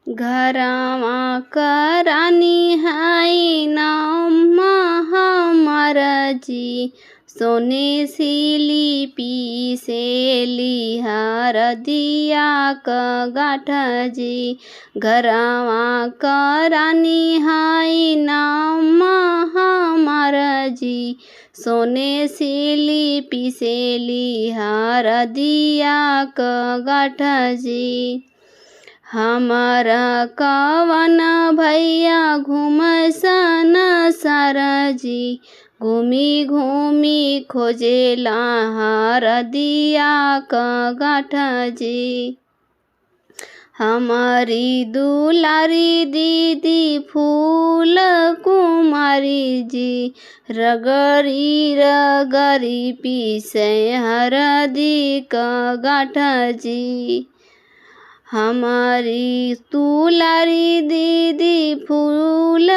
घरवा करानी है नाम हमार जी, सोने सिली पीसेली हरदिया क गाठ जी। घरवा करानी है नाम हमार जी, सोने सिली पीसेली हरदिया क गाठ जी। हमारा कवन भैया घूमसन सारा जी, घूमी घूमी खोजेला हरदिया क गाठ जी। हमारी दुलारी दीदी फूल कुमारी जी, रगरी रगरी पीसे हरदी क गाठ जी। हमारी दुलारी दीदी फूल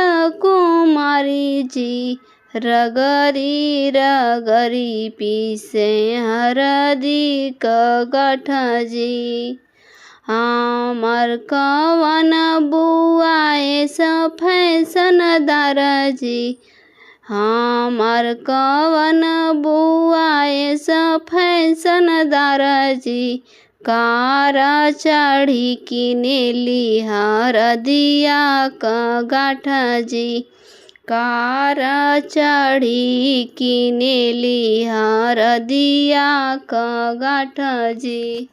कुमारी जी, रगरी रगरी पीसे हरदी क गाठ जी। हमार कवन बुआए फैशनदार जी, हमार कवन बुआए फैशनदार जी। कार चढ़ी किनेली हरदिया क गाठ जी, कार चढ़ी किनेली हरदिया क गाठ जी।